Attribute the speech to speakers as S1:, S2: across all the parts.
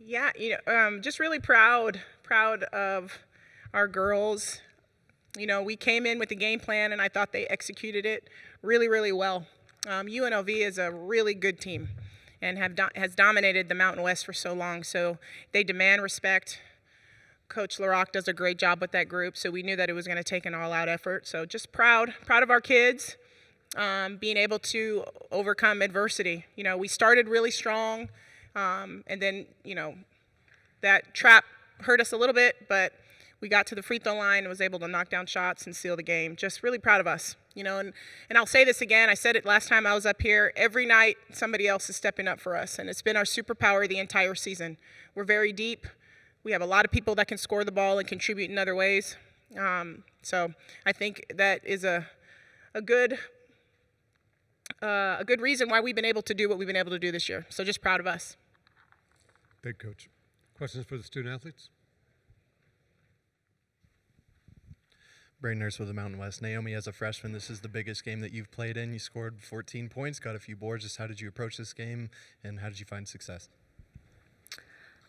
S1: Yeah, just really proud of our girls. We came in with the game plan, and I thought they executed it really, really well. UNLV is a really good team and has dominated the Mountain West for so long, so they demand respect. Coach LaRock does a great job with that group, so we knew that it was going to take an all-out effort. So just proud of our kids, being able to overcome adversity. We started really strong, and then, that trap hurt us a little bit, but we got to the free throw line and was able to knock down shots and seal the game. Just really proud of us, and I'll say this again. I said it last time I was up here. Every night somebody else is stepping up for us, and it's been our superpower the entire season. We're very deep. We have a lot of people that can score the ball and contribute in other ways. So I think that is a good reason why we've been able to do what we've been able to do this year. So just proud of us.
S2: Thank you, Coach. Questions for the student athletes?
S3: Brain Nurse with the Mountain West. Naomi, as a freshman, this is the biggest game that you've played in. You scored 14 points, got a few boards. Just how did you approach this game, and how did you find success?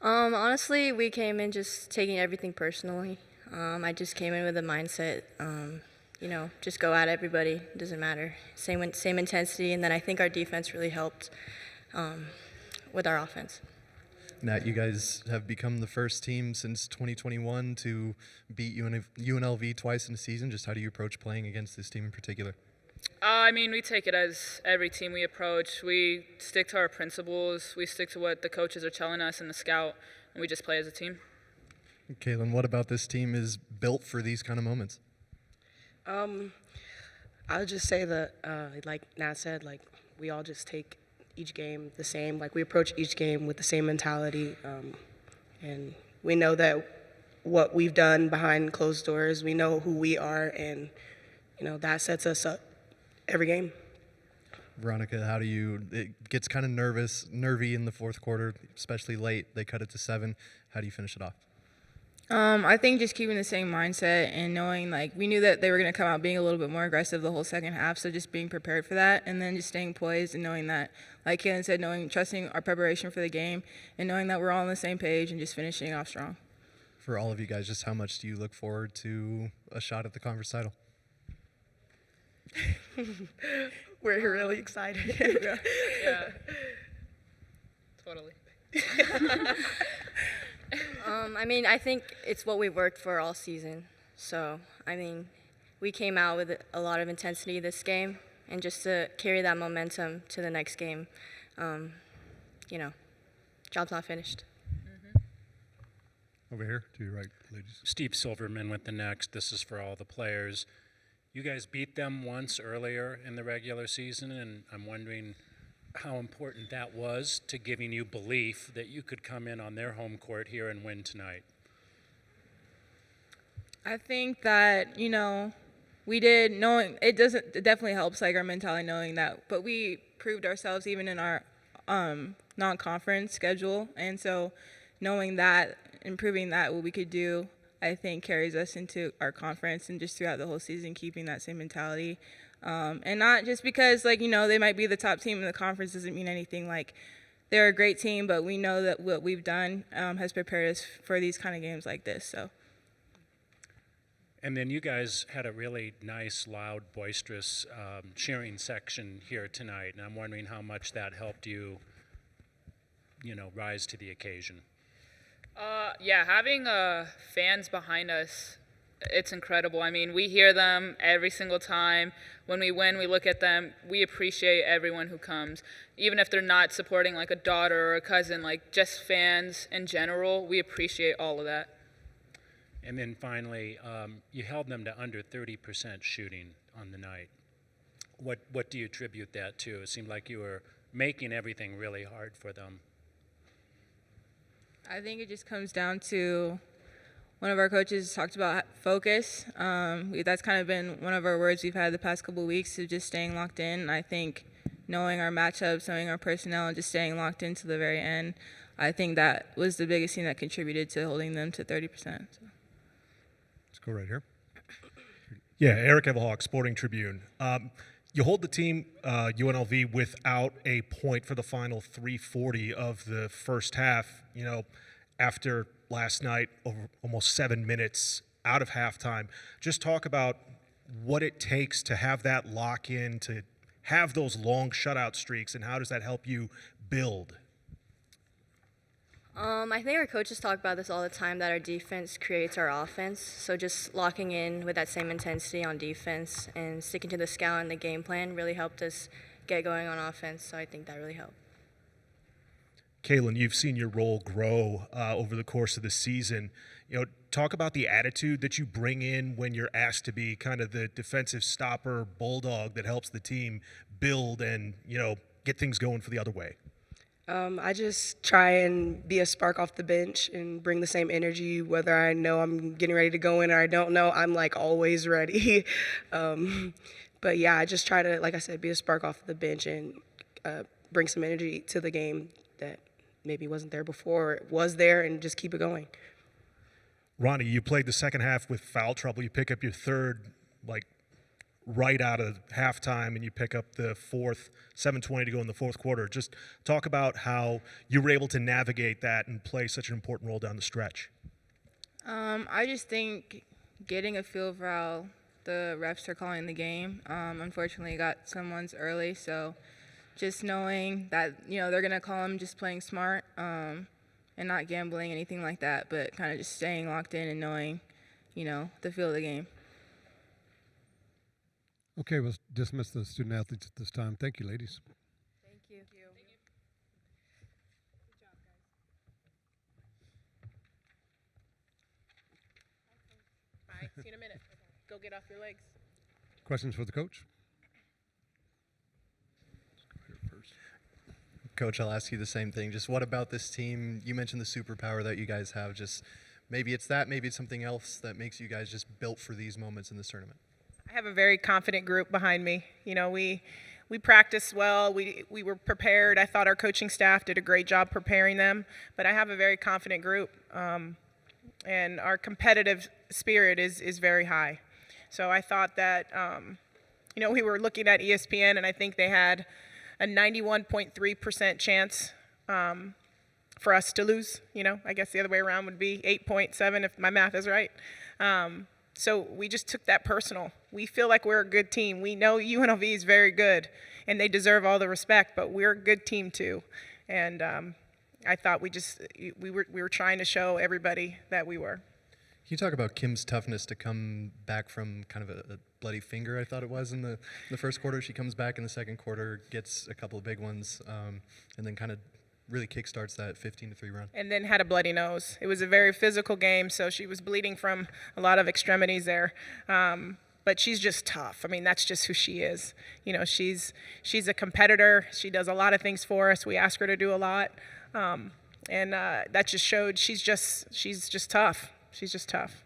S4: Honestly, we came in just taking everything personally. I just came in with a mindset, just go at everybody. It doesn't matter. Same intensity, and then I think our defense really helped with our offense.
S3: Nat, you guys have become the first team since 2021 to beat UNLV twice in a season. Just how do you approach playing against this team in particular?
S5: We take it as every team we approach. We stick to our principles. We stick to what the coaches are telling us in the scout, and we just play as a team.
S3: Kaylin, what about this team is built for these kind of moments?
S6: I would just say that, like Nat said, we all just take each game the same. We approach each game with the same mentality, and we know that what we've done behind closed doors, we know who we are, and that sets us up every game.
S3: Veronica, it gets kind of nervy in the fourth quarter, especially late. They cut it to 7. How do you finish it off?
S7: I think just keeping the same mindset and knowing, we knew that they were going to come out being a little bit more aggressive the whole second half, so just being prepared for that, and then just staying poised and knowing that, like Kaylin said, trusting our preparation for the game and knowing that we're all on the same page and just finishing off strong.
S3: For all of you guys, just how much do you look forward to a shot at the conference title?
S6: We're really excited.
S5: Yeah, totally.
S4: I think it's what we worked for all season. So, we came out with a lot of intensity this game, and just to carry that momentum to the next game, job's not finished.
S2: Over here to your right, ladies.
S8: Steve Silverman with the next. This is for all the players. You guys beat them once earlier in the regular season, and I'm wondering how important that was to giving you belief that you could come in on their home court here and win tonight.
S7: I think that, we did, knowing, it definitely helps, our mentality knowing that, but we proved ourselves even in our non-conference schedule, and so knowing that, improving that, what we could do, I think carries us into our conference and just throughout the whole season, keeping that same mentality. And not just because, they might be the top team in the conference doesn't mean anything. They're a great team, but we know that what we've done has prepared us for these kind of games like this. So.
S8: And then you guys had a really nice, loud, boisterous cheering section here tonight, and I'm wondering how much that helped you, rise to the occasion.
S5: Having fans behind us, it's incredible. We hear them every single time. When we win, we look at them. We appreciate everyone who comes. Even if they're not supporting a daughter or a cousin, just fans in general, we appreciate all of that.
S8: And then finally, you held them to under 30% shooting on the night. What do you attribute that to? It seemed like you were making everything really hard for them.
S7: I think it just comes down to one of our coaches talked about focus. That's kind of been one of our words we've had the past couple of weeks, of just staying locked in. I think knowing our matchups, knowing our personnel, and just staying locked in to the very end, I think that was the biggest thing that contributed to holding them to 30%. So.
S2: Let's go right here. Yeah, Eric Evelhawk, Sporting Tribune.
S9: You hold the team, UNLV, without a point for the final 3:40 of the first half. After last night, over almost 7 minutes out of halftime. Just talk about what it takes to have that lock in, to have those long shutout streaks, and how does that help you build?
S4: I think our coaches talk about this all the time, that our defense creates our offense. So just locking in with that same intensity on defense and sticking to the scout and the game plan really helped us get going on offense. So I think that really helped.
S9: Kaylin, you've seen your role grow over the course of the season. Talk about the attitude that you bring in when you're asked to be kind of the defensive stopper bulldog that helps the team build and, get things going for the other way.
S6: I just try and be a spark off the bench and bring the same energy, whether I know I'm getting ready to go in or I don't know. I'm like always ready. But yeah, I just try to, like I said, be a spark off the bench and bring some energy to the game that maybe wasn't there before, or was there, and just keep it going.
S9: Ronnie, you played the second half with foul trouble. You pick up your third, right out of halftime, and you pick up the fourth, 7:20 to go in the fourth quarter. Just talk about how you were able to navigate that and play such an important role down the stretch.
S7: I just think getting a feel for how the refs are calling the game. Unfortunately, got some ones early, so just knowing that, they're going to call them just playing smart and not gambling, anything like that, but kind of just staying locked in and knowing, the feel of the game.
S2: Okay, we'll dismiss the student athletes at this time. Thank you, ladies.
S4: Thank you.
S1: All right, see you in a minute. Go get off your legs.
S2: Questions for the coach?
S3: Coach, I'll ask you the same thing. Just what about this team? You mentioned the superpower that you guys have. Just maybe it's that, maybe it's something else that makes you guys just built for these moments in this tournament.
S1: I have a very confident group behind me. We practiced well. We were prepared. I thought our coaching staff did a great job preparing them. But I have a very confident group, and our competitive spirit is very high. So I thought that, we were looking at ESPN, and I think they had a 91.3% chance for us to lose. I guess the other way around would be 8.7 if my math is right. So we just took that personal. We feel like we're a good team. We know UNLV is very good, and they deserve all the respect, but we're a good team too. And I thought we were trying to show everybody that we were.
S3: Can you talk about Kim's toughness to come back from kind of a bloody finger, I thought it was, in the first quarter? She comes back in the second quarter, gets a couple of big ones, and then kind of really kickstarts that 15-3 run.
S1: And then had a bloody nose. It was a very physical game, so she was bleeding from a lot of extremities there. But she's just tough. I mean, that's just who she is. She's a competitor. She does a lot of things for us. We ask her to do a lot, and that just showed she's just tough. She's just tough.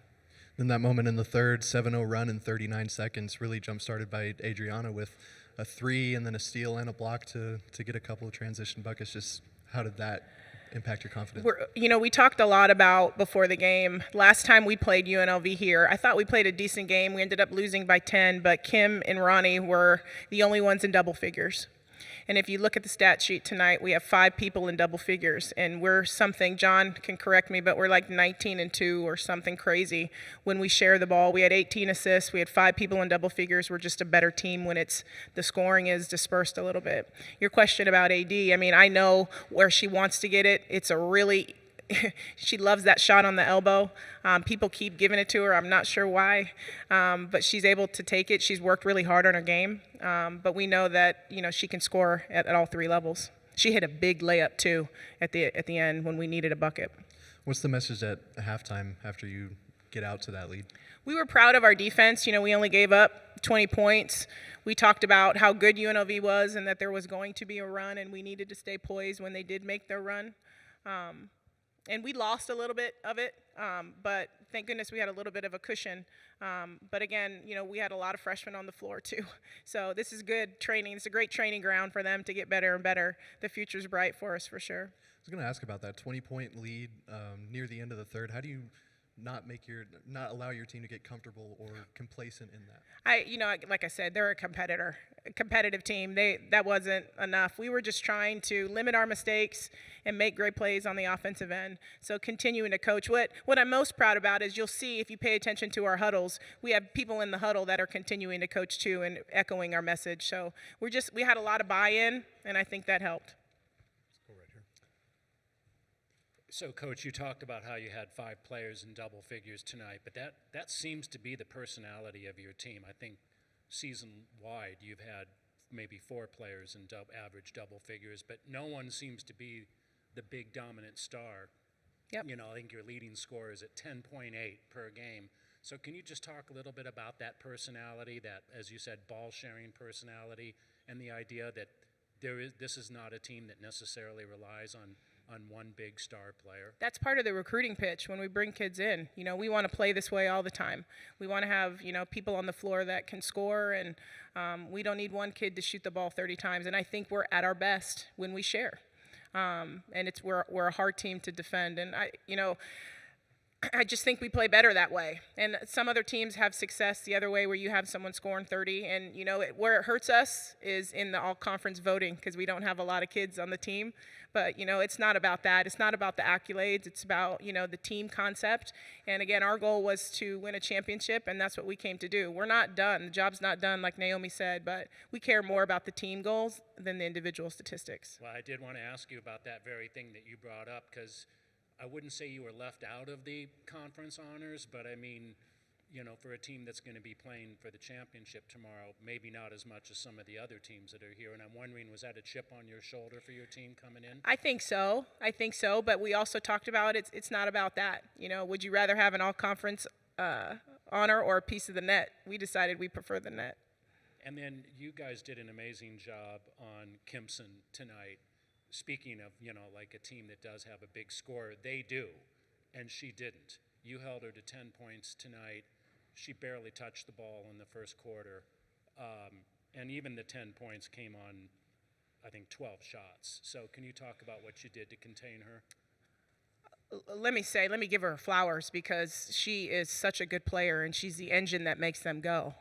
S3: Then that moment in the third, 7-0 run in 39 seconds, really jump-started by Adriana with a 3 and then a steal and a block to get a couple of transition buckets. Just how did that impact your confidence?
S1: We talked a lot about before the game. Last time we played UNLV here, I thought we played a decent game. We ended up losing by 10, but Kim and Ronnie were the only ones in double figures. And if you look at the stat sheet tonight, we have 5 people in double figures, and we're something, John can correct me, but we're like 19-2 or something crazy when we share the ball. We had 18 assists. We had 5 people in double figures. We're just a better team when the scoring is dispersed a little bit. Your question about AD, I mean, I know where she wants to get it. It's a really she loves that shot on the elbow. People keep giving it to her. I'm not sure why, but she's able to take it. She's worked really hard on her game, but we know that she can score at all 3 levels. She hit a big layup too at the end when we needed a bucket.
S3: What's the message at halftime after you get out to that lead?
S1: We were proud of our defense. We only gave up 20 points. We talked about how good UNLV was and that there was going to be a run, and we needed to stay poised when they did make their run. And we lost a little bit of it, but thank goodness we had a little bit of a cushion. But again, we had a lot of freshmen on the floor too. So this is good training. It's a great training ground for them to get better and better. The future's bright for us for sure.
S3: I was going to ask about that 20-point lead near the end of the third. How do you not allow your team to get comfortable or complacent in that?
S1: Like I said, they're a competitive team. That wasn't enough. We were just trying to limit our mistakes and make great plays on the offensive end. So continuing to coach. What I'm most proud about is you'll see if you pay attention to our huddles, we have people in the huddle that are continuing to coach too and echoing our message. So we had a lot of buy-in, and I think that helped.
S2: Go right here.
S8: So, Coach, you talked about how you had 5 players in double figures tonight, but that seems to be the personality of your team. I think season-wide you've had maybe 4 players in average double figures, but no one seems to be the big dominant star.
S1: Yep.
S8: I think your leading score is at 10.8 per game. So can you just talk a little bit about that personality, that, as you said, ball-sharing personality, and the idea that this is not a team that necessarily relies on one big star player?
S1: That's part of the recruiting pitch when we bring kids in. We want to play this way all the time. We want to have, people on the floor that can score, and we don't need one kid to shoot the ball 30 times. And I think we're at our best when we share. And we're a hard team to defend. And I just think we play better that way. And some other teams have success the other way, where you have someone scoring 30. And, where it hurts us is in the all-conference voting, because we don't have a lot of kids on the team. But, it's not about that. It's not about the accolades. It's about, the team concept. And, again, our goal was to win a championship, and that's what we came to do. We're not done. The job's not done, like Naomi said, but we care more about the team goals than the individual statistics.
S8: Well, I did want to ask you about that very thing that you brought up, because I wouldn't say you were left out of the conference honors, but I mean, for a team that's going to be playing for the championship tomorrow, maybe not as much as some of the other teams that are here. And I'm wondering, was that a chip on your shoulder for your team coming in?
S1: I think so. But we also talked about it's not about that. Would you rather have an all-conference honor or a piece of the net? We decided we prefer the net.
S8: And then you guys did an amazing job on Kimson tonight. Speaking of, like a team that does have a big score, they do, and she didn't. You held her to 10 points tonight. She barely touched the ball in the first quarter, and even the 10 points came on, I think, 12 shots. So can you talk about what you did to contain her?
S1: Let me give her flowers, because she is such a good player, and she's the engine that makes them go.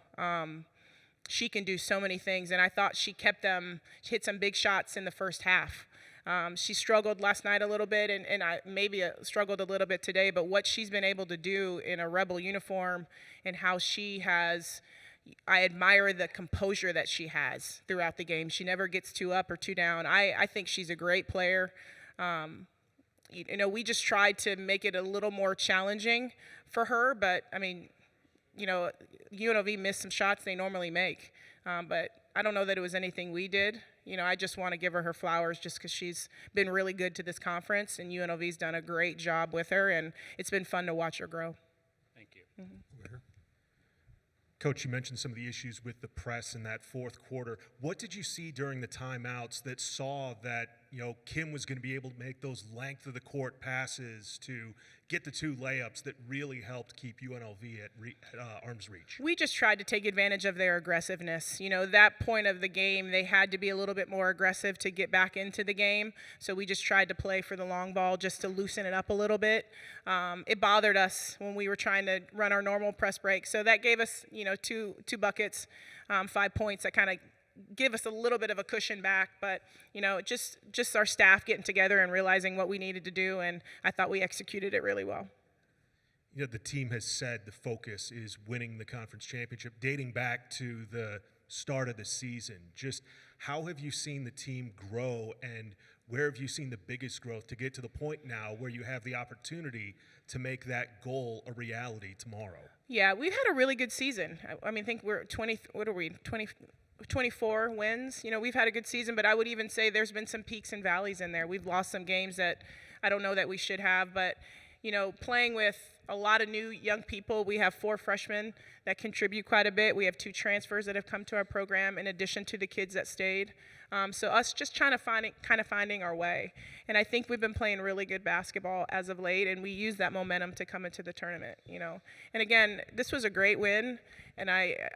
S1: She can do so many things, and I thought she hit some big shots in the first half. She struggled last night a little bit, and I maybe struggled a little bit today, but what she's been able to do in a Rebel uniform and how I admire the composure that she has throughout the game. She never gets too up or too down. I think she's a great player. We just tried to make it a little more challenging for her, but I mean, UNLV missed some shots they normally make, but I don't know that it was anything we did. I just want to give her flowers, just because she's been really good to this conference, and UNLV's done a great job with her, and it's been fun to watch her grow.
S8: Thank you.
S2: Over here.
S9: Coach, you mentioned some of the issues with the press in that fourth quarter. What did you see during the timeouts that saw that, Kim was going to be able to make those length of the court passes to get the 2 layups that really helped keep UNLV at arm's reach?
S1: We just tried to take advantage of their aggressiveness. That point of the game, they had to be a little bit more aggressive to get back into the game. So we just tried to play for the long ball just to loosen it up a little bit. It bothered us when we were trying to run our normal press break. So that gave us, 2 buckets, 5 points that kind of give us a little bit of a cushion back, but just our staff getting together and realizing what we needed to do, and I thought we executed it really well.
S9: The team has said the focus is winning the conference championship, dating back to the start of the season. Just how have you seen the team grow, and where have you seen the biggest growth to get to the point now where you have the opportunity to make that goal a reality tomorrow? Yeah, we've had a really good season. I think we're 24 wins. We've had a good season, but I would even say there's been some peaks and valleys in there. We've lost some games that I don't know that we should have, but playing with a lot of new young people. We have 4 freshmen that contribute quite a bit. We have 2 transfers that have come to our program in addition to the kids that stayed.
S1: So us just trying to finding our way. And I think we've been playing really good basketball as of late, and we use that momentum to come into the tournament, you know. And again, this was a great win, and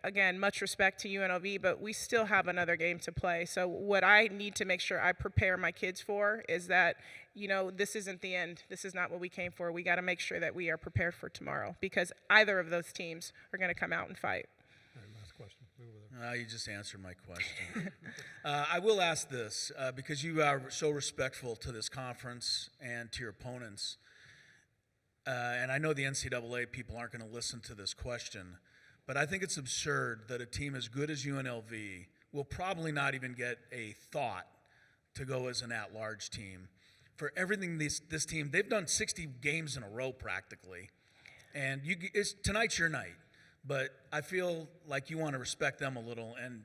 S1: again, much respect to UNLV, but we still have another game to play. So what I need to make sure I prepare my kids for is that, you know, this isn't the end. This is not what we came for. We got to make sure that we are prepared for tomorrow, because either of those teams are going to come out and fight.
S2: All right, last question. Move over there.
S10: You just answered my question. I will ask this because you are so respectful to this conference and to your opponents. And I know the NCAA people aren't going to listen to this question, but I think it's absurd that a team as good as UNLV will probably not even get a thought to go as an at-large team. For everything this team, they've done 60 games in a row practically. And tonight's your night. But I feel like you want to respect them a little, and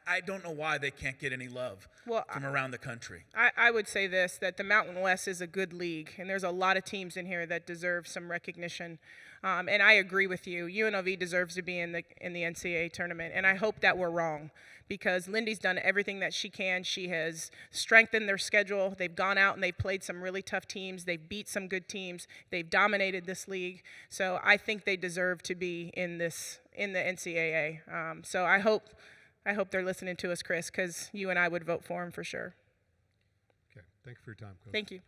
S10: I don't know why they can't get any love from around the country.
S1: I would say this, that the Mountain West is a good league, and there's a lot of teams in here that deserve some recognition. And I agree with you. UNLV deserves to be in the NCAA tournament, and I hope that we're wrong, because Lindy's done everything that she can. She has strengthened their schedule. They've gone out and they've played some really tough teams. They've beat some good teams. They've dominated this league. So I think they deserve to be in the NCAA. So I hope they're listening to us, Chris, because you and I would vote for them for sure.
S2: Okay. Thank you for your time, Coach.
S1: Thank you.